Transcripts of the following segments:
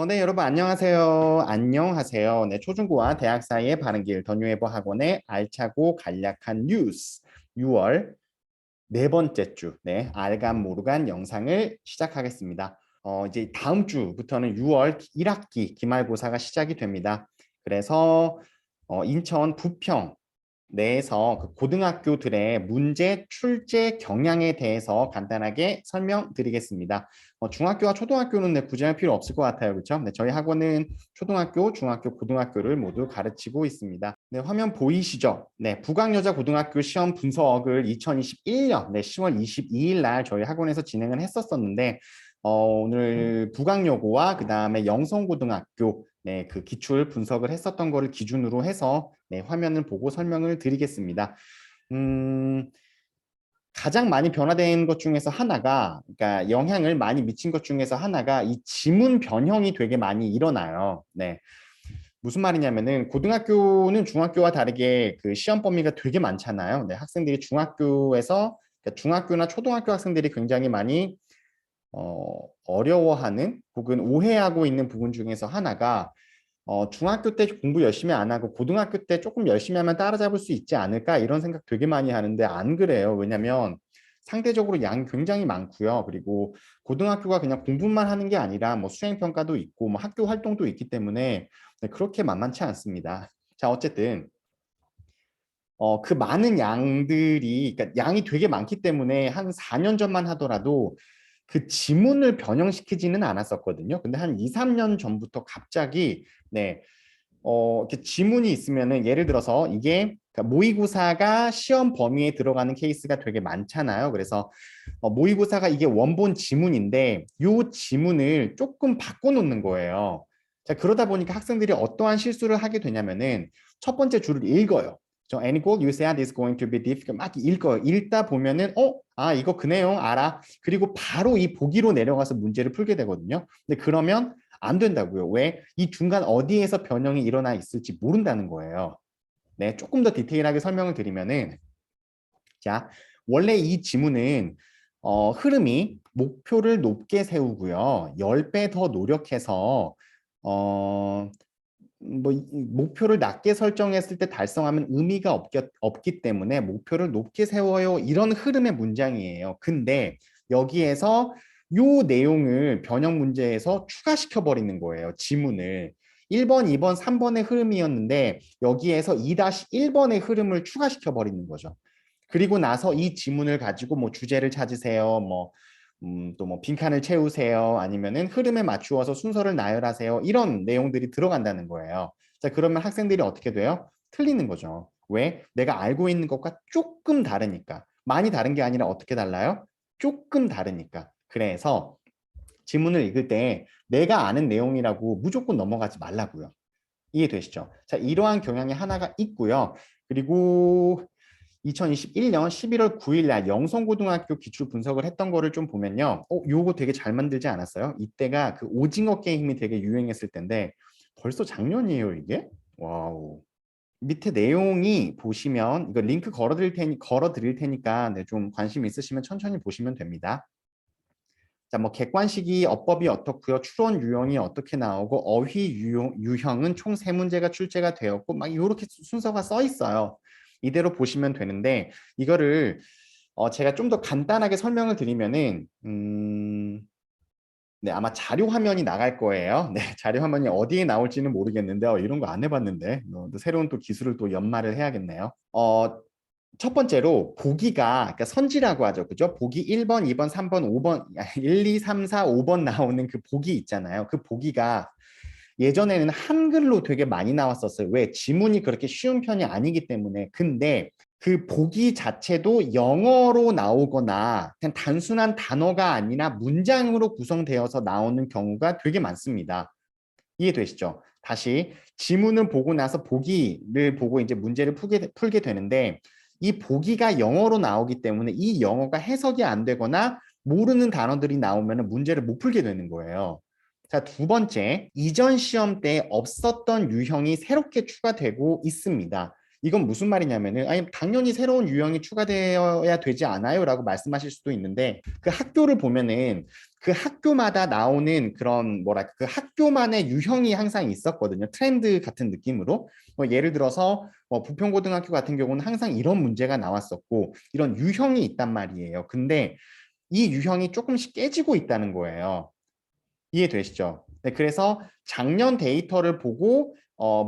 네, 여러분 안녕하세요. 안녕하세요. 네, 초중고와 대학 사이의 바른 길 더뉴에버 학원의 알차고 간략한 뉴스 6월 네 번째 주, 네, 알간 모르간 영상을 시작하겠습니다. 이제 다음 주부터는 6월 1학기 기말고사가 시작이 됩니다. 그래서 인천 부평 내에서 그 고등학교들의 문제 출제 경향에 대해서 간단하게 설명드리겠습니다. 중학교와 초등학교는 구제할 필요 없을 것 같아요. 그렇죠? 네, 저희 학원은 초등학교, 중학교, 고등학교를 모두 가르치고 있습니다. 네, 화면 보이시죠? 네, 북악여자고등학교 시험 분석을 2021년 10월 22일 날 저희 학원에서 진행을 했었었는데 오늘 북악여고와 그 다음에 영성고등학교 그 기출 분석을 했었던 거를 기준으로 해서 화면을 보고 설명을 드리겠습니다. 가장 많이 변화된 것 중에서 하나가, 그러니까 영향을 많이 미친 것 중에서 하나가 이 지문 변형이 되게 많이 일어나요. 네. 무슨 말이냐면은 고등학교는 중학교와 다르게 그 시험 범위가 되게 많잖아요. 네, 학생들이 중학교에서 그러니까 중학교나 초등학교 학생들이 굉장히 많이 어려워하는 혹은 오해하고 있는 부분 중에서 하나가 중학교 때 공부 열심히 안 하고 고등학교 때 조금 열심히 하면 따라잡을 수 있지 않을까 이런 생각 되게 많이 하는데 안 그래요. 왜냐면 상대적으로 양이 굉장히 많고요. 그리고 고등학교가 그냥 공부만 하는 게 아니라 뭐 수행평가도 있고 뭐 학교 활동도 있기 때문에 그렇게 만만치 않습니다. 자, 어쨌든 그 많은 양들이 그러니까 양이 되게 많기 때문에 한 4년 전만 하더라도 그 지문을 변형시키지는 않았었거든요. 근데 한 2, 3년 전부터 갑자기 이렇게 지문이 있으면은 예를 들어서 이게 그러니까 모의고사가 시험 범위에 들어가는 케이스가 되게 많잖아요. 그래서 모의고사가 이게 원본 지문인데 요 지문을 조금 바꿔놓는 거예요. 자, 그러다 보니까 학생들이 어떠한 실수를 하게 되냐면은 첫 번째 줄을 읽어요. Any goal you said is going to be difficult. 막 읽어요. 읽다 보면은 이거 그 내용 알아. 그리고 바로 이 보기로 내려가서 문제를 풀게 되거든요. 근데 그러면 안 된다고요. 왜? 이 중간 어디에서 변형이 일어나 있을지 모른다는 거예요. 네, 조금 더 디테일하게 설명을 드리면은 자, 원래 이 지문은 흐름이 목표를 높게 세우고요. 10배 더 노력해서 목표를 낮게 설정했을 때 달성하면 의미가 없기 때문에 목표를 높게 세워요. 이런 흐름의 문장이에요. 근데 여기에서 요 내용을 변형 문제에서 추가시켜 버리는 거예요. 지문을. 1번, 2번, 3번의 흐름이었는데 여기에서 2-1번의 흐름을 추가시켜 버리는 거죠. 그리고 나서 이 지문을 가지고 뭐 주제를 찾으세요. 또 뭐 빈칸을 채우세요. 아니면은 흐름에 맞추어서 순서를 나열하세요. 이런 내용들이 들어간다는 거예요. 자, 그러면 학생들이 어떻게 돼요? 틀리는 거죠. 왜? 내가 알고 있는 것과 조금 다르니까. 많이 다른 게 아니라 어떻게 달라요? 조금 다르니까. 그래서 지문을 읽을 때 내가 아는 내용이라고 무조건 넘어가지 말라고요. 이해되시죠? 자, 이러한 경향이 하나가 있고요. 그리고 2021년 11월 9일 날 영성고등학교 기출 분석을 했던 거를 좀 보면요. 요거 되게 잘 만들지 않았어요? 이때가 그 오징어 게임이 되게 유행했을 텐데 벌써 작년이에요, 이게? 와우. 밑에 내용이 보시면 이거 링크 걸어드릴 테니까 좀 관심 있으시면 천천히 보시면 됩니다. 자, 뭐 객관식이 어법이 어떻고요, 추론 유형이 어떻게 나오고 어휘 유형은 총 3문제가 출제가 되었고 막 이렇게 순서가 써 있어요. 이대로 보시면 되는데 이거를 제가 좀 더 간단하게 설명을 드리면은 네, 아마 자료 화면이 나갈 거예요. 네, 자료 화면이 어디에 나올지는 모르겠는데 이런 거 안 해봤는데 또 새로운 또 기술을 또 연마를 해야겠네요. 첫 번째로 보기가 그러니까 선지라고 하죠. 그죠? 보기 1번, 2번, 3번, 5번, 1, 2, 3, 4, 5번 나오는 그 보기 있잖아요. 그 보기가 예전에는 한글로 되게 많이 나왔었어요. 왜? 지문이 그렇게 쉬운 편이 아니기 때문에. 근데 그 보기 자체도 영어로 나오거나 그냥 단순한 단어가 아니라 문장으로 구성되어서 나오는 경우가 되게 많습니다. 이해되시죠? 다시 지문을 보고 나서 보기를 보고 이제 문제를 풀게 되는데 이 보기가 영어로 나오기 때문에 이 영어가 해석이 안 되거나 모르는 단어들이 나오면 문제를 못 풀게 되는 거예요. 자, 두 번째, 이전 시험 때 없었던 유형이 새롭게 추가되고 있습니다. 이건 무슨 말이냐면은 아니 당연히 새로운 유형이 추가되어야 되지 않아요? 라고 말씀하실 수도 있는데 그 학교를 보면은 그 학교마다 나오는 그런 뭐랄까 그 학교만의 유형이 항상 있었거든요. 트렌드 같은 느낌으로. 예를 들어서 부평고등학교 같은 경우는 항상 이런 문제가 나왔었고 이런 유형이 있단 말이에요. 근데 이 유형이 조금씩 깨지고 있다는 거예요. 이해되시죠? 네, 그래서 작년 데이터를 보고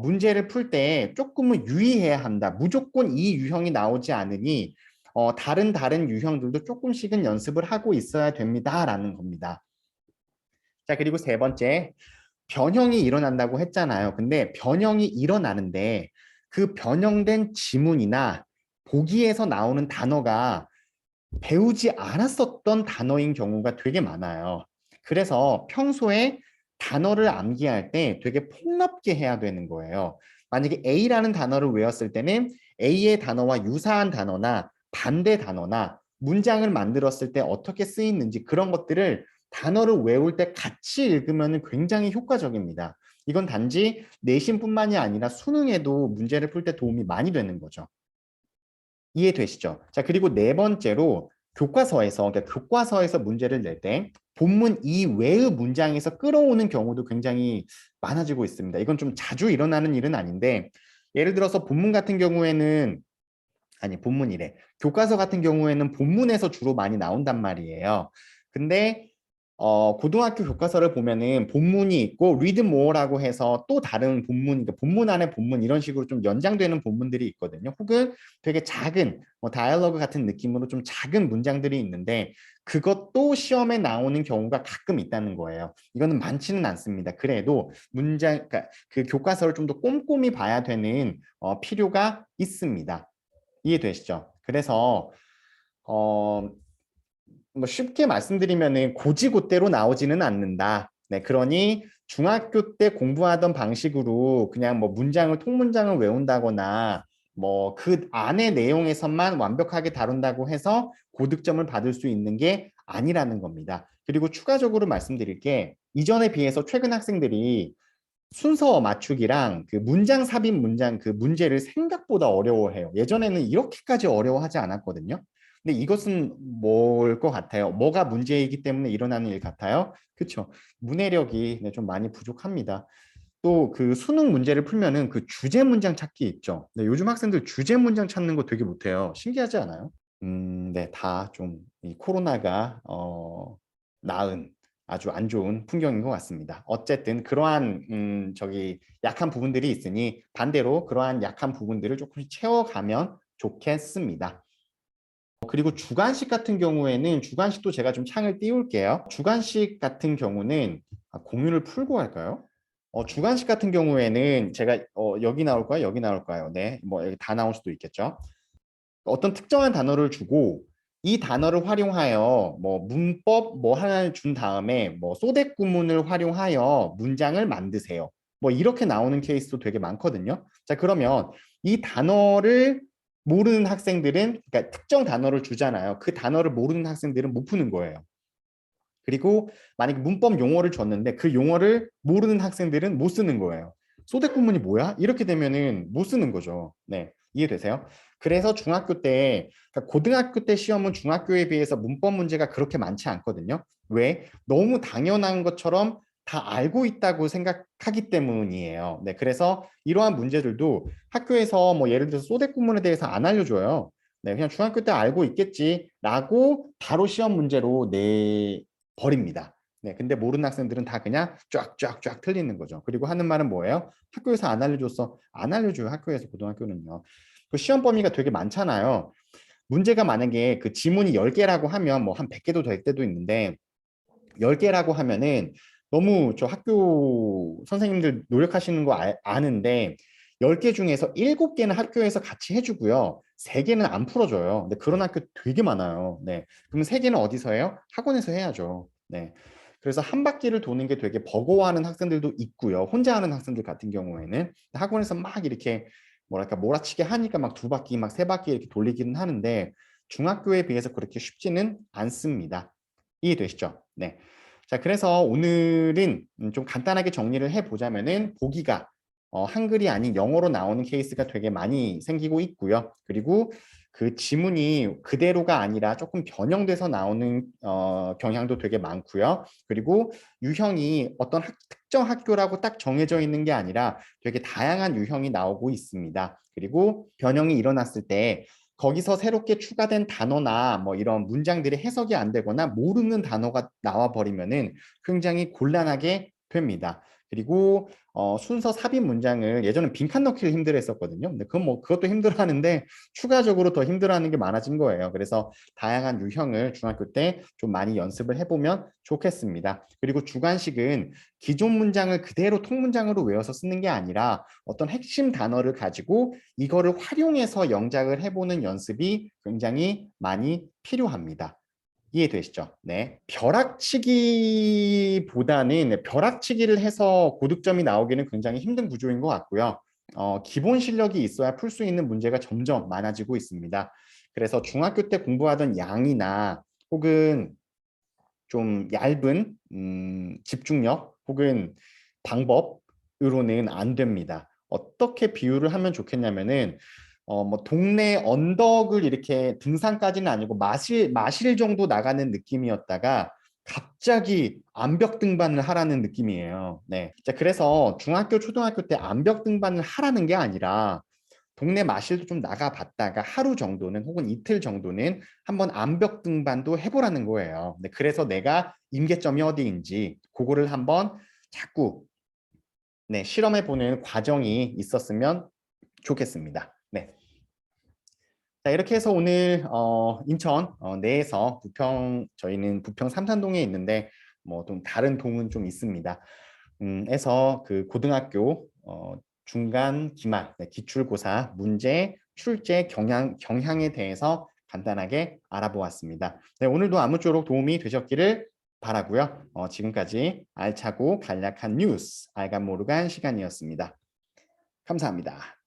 문제를 풀 때 조금은 유의해야 한다. 무조건 이 유형이 나오지 않으니 다른 유형들도 조금씩은 연습을 하고 있어야 됩니다라는 겁니다. 자, 그리고 세 번째, 변형이 일어난다고 했잖아요. 근데 변형이 일어나는데 그 변형된 지문이나 보기에서 나오는 단어가 배우지 않았었던 단어인 경우가 되게 많아요. 그래서 평소에 단어를 암기할 때 되게 폭넓게 해야 되는 거예요. 만약에 A라는 단어를 외웠을 때는 A의 단어와 유사한 단어나 반대 단어나 문장을 만들었을 때 어떻게 쓰이는지 그런 것들을 단어를 외울 때 같이 읽으면 굉장히 효과적입니다. 이건 단지 내신뿐만이 아니라 수능에도 문제를 풀 때 도움이 많이 되는 거죠. 이해되시죠? 자, 그리고 네 번째로 교과서에서, 그러니까 교과서에서 문제를 낼 때 본문 이외의 문장에서 끌어오는 경우도 굉장히 많아지고 있습니다. 이건 좀 자주 일어나는 일은 아닌데 예를 들어서 본문 같은 경우에는 아니 본문이래. 교과서 같은 경우에는 본문에서 주로 많이 나온단 말이에요. 근데 고등학교 교과서를 보면은 본문이 있고 read more라고 해서 또 다른 본문, 그러니까 본문 안에 본문 이런 식으로 좀 연장되는 본문들이 있거든요. 혹은 되게 작은 다이얼로그 같은 느낌으로 좀 작은 문장들이 있는데 그것도 시험에 나오는 경우가 가끔 있다는 거예요. 이거는 많지는 않습니다. 그래도 문장, 그러니까 그 교과서를 좀 더 꼼꼼히 봐야 되는 필요가 있습니다. 이해되시죠? 그래서 어, 뭐 쉽게 말씀드리면은 고지고대로 나오지는 않는다. 네, 그러니 중학교 때 공부하던 방식으로 그냥 뭐 문장을 통문장을 외운다거나 뭐 그 안의 내용에서만 완벽하게 다룬다고 해서 고득점을 받을 수 있는 게 아니라는 겁니다. 그리고 추가적으로 말씀드릴 게 이전에 비해서 최근 학생들이 순서 맞추기랑 그 문장 삽입 문장 그 문제를 생각보다 어려워해요. 예전에는 이렇게까지 어려워하지 않았거든요. 근데 이것은 뭘 것 같아요? 뭐가 문제이기 때문에 일어나는 일 같아요? 그렇죠. 문해력이 네, 좀 많이 부족합니다. 또 그 수능 문제를 풀면은 그 주제 문장 찾기 있죠. 네, 요즘 학생들 주제 문장 찾는 거 되게 못해요. 신기하지 않아요? 네, 다 좀 이 코로나가 낳은 아주 안 좋은 풍경인 것 같습니다. 어쨌든 그러한 저기 약한 부분들이 있으니 반대로 그러한 약한 부분들을 조금씩 채워가면 좋겠습니다. 그리고 주관식 같은 경우에는 주관식도 제가 좀 창을 띄울게요. 주관식 같은 경우는 공유를 풀고 할까요? 주관식 같은 경우에는 제가 여기 나올까요? 여기 나올까요? 네, 뭐 여기 다 나올 수도 있겠죠. 어떤 특정한 단어를 주고 이 단어를 활용하여 뭐 문법 뭐 하나를 준 다음에 뭐 소댓 구문을 활용하여 문장을 만드세요. 뭐 이렇게 나오는 케이스도 되게 많거든요. 자, 그러면 이 단어를 모르는 학생들은 그러니까 특정 단어를 주잖아요. 그 단어를 모르는 학생들은 못 푸는 거예요. 그리고 만약에 문법 용어를 줬는데 그 용어를 모르는 학생들은 못 쓰는 거예요. 소댓 구문이 뭐야? 이렇게 되면은 못 쓰는 거죠. 네, 이해되세요? 그래서 중학교 때, 그러니까 고등학교 때 시험은 중학교에 비해서 문법 문제가 그렇게 많지 않거든요. 왜? 너무 당연한 것처럼 다 알고 있다고 생각하기 때문이에요. 네, 그래서 이러한 문제들도 학교에서 뭐 예를 들어서 소댓 구문에 대해서 안 알려줘요. 네, 그냥 중학교 때 알고 있겠지라고 바로 시험 문제로 버립니다. 네, 근데 모르는 학생들은 다 그냥 쫙쫙쫙 틀리는 거죠. 그리고 하는 말은 뭐예요? 학교에서 안 알려줬어. 안 알려줘요. 학교에서 고등학교는요. 그 시험 범위가 되게 많잖아요. 문제가 만약에 그 지문이 10개라고 하면 뭐 한 100개도 될 때도 있는데 10개라고 하면은 너무 저 학교 선생님들 노력하시는 거 아는데 10개 중에서 7개는 학교에서 같이 해주고요. 3개는 안 풀어줘요. 근데 그런 학교 되게 많아요. 네. 그럼 3개는 어디서 해요? 학원에서 해야죠. 네. 그래서 한 바퀴를 도는 게 되게 버거워하는 학생들도 있고요. 혼자 하는 학생들 같은 경우에는 학원에서 막 이렇게 뭐랄까 몰아치게 하니까 막 2바퀴, 막 3바퀴 이렇게 돌리기는 하는데 중학교에 비해서 그렇게 쉽지는 않습니다. 이해되시죠? 네. 자, 그래서 오늘은 좀 간단하게 정리를 해보자면은 보기가 한글이 아닌 영어로 나오는 케이스가 되게 많이 생기고 있고요. 그리고 그 지문이 그대로가 아니라 조금 변형돼서 나오는 경향도 되게 많고요. 그리고 유형이 어떤 특정 학교라고 딱 정해져 있는 게 아니라 되게 다양한 유형이 나오고 있습니다. 그리고 변형이 일어났을 때 거기서 새롭게 추가된 단어나 뭐 이런 문장들이 해석이 안 되거나 모르는 단어가 나와 버리면은 굉장히 곤란하게 됩니다. 그리고 순서 삽입 문장을 예전에 빈칸 넣기를 힘들어했었거든요. 근데 그건 뭐 그것도 힘들어하는데 추가적으로 더 힘들어하는 게 많아진 거예요. 그래서 다양한 유형을 중학교 때 좀 많이 연습을 해보면 좋겠습니다. 그리고 주관식은 기존 문장을 그대로 통문장으로 외워서 쓰는 게 아니라 어떤 핵심 단어를 가지고 이거를 활용해서 영작을 해보는 연습이 굉장히 많이 필요합니다. 이해되시죠? 네. 벼락치기보다는 벼락치기를 해서 고득점이 나오기는 굉장히 힘든 구조인 것 같고요. 기본 실력이 있어야 풀 수 있는 문제가 점점 많아지고 있습니다. 그래서 중학교 때 공부하던 양이나 혹은 좀 얇은 집중력 혹은 방법으로는 안 됩니다. 어떻게 비유를 하면 좋겠냐면은 뭐 동네 언덕을 이렇게 등산까지는 아니고 마실 정도 나가는 느낌이었다가 갑자기 암벽 등반을 하라는 느낌이에요. 네. 자, 그래서 중학교, 초등학교 때 암벽 등반을 하라는 게 아니라 동네 마실도 좀 나가봤다가 하루 정도는 혹은 이틀 정도는 한번 암벽 등반도 해보라는 거예요. 네, 그래서 내가 임계점이 어디인지 그거를 한번 자꾸 네, 실험해보는 과정이 있었으면 좋겠습니다. 네. 자, 이렇게 해서 오늘 인천 내에서 저희는 부평 삼산동에 있는데 뭐 좀 다른 동은 좀 있습니다. 에서 그 고등학교 중간 기말 네, 기출고사 문제 출제 경향에 대해서 간단하게 알아보았습니다. 네, 오늘도 아무쪼록 도움이 되셨기를 바라고요. 지금까지 알차고 간략한 뉴스 알간모르간 시간이었습니다. 감사합니다.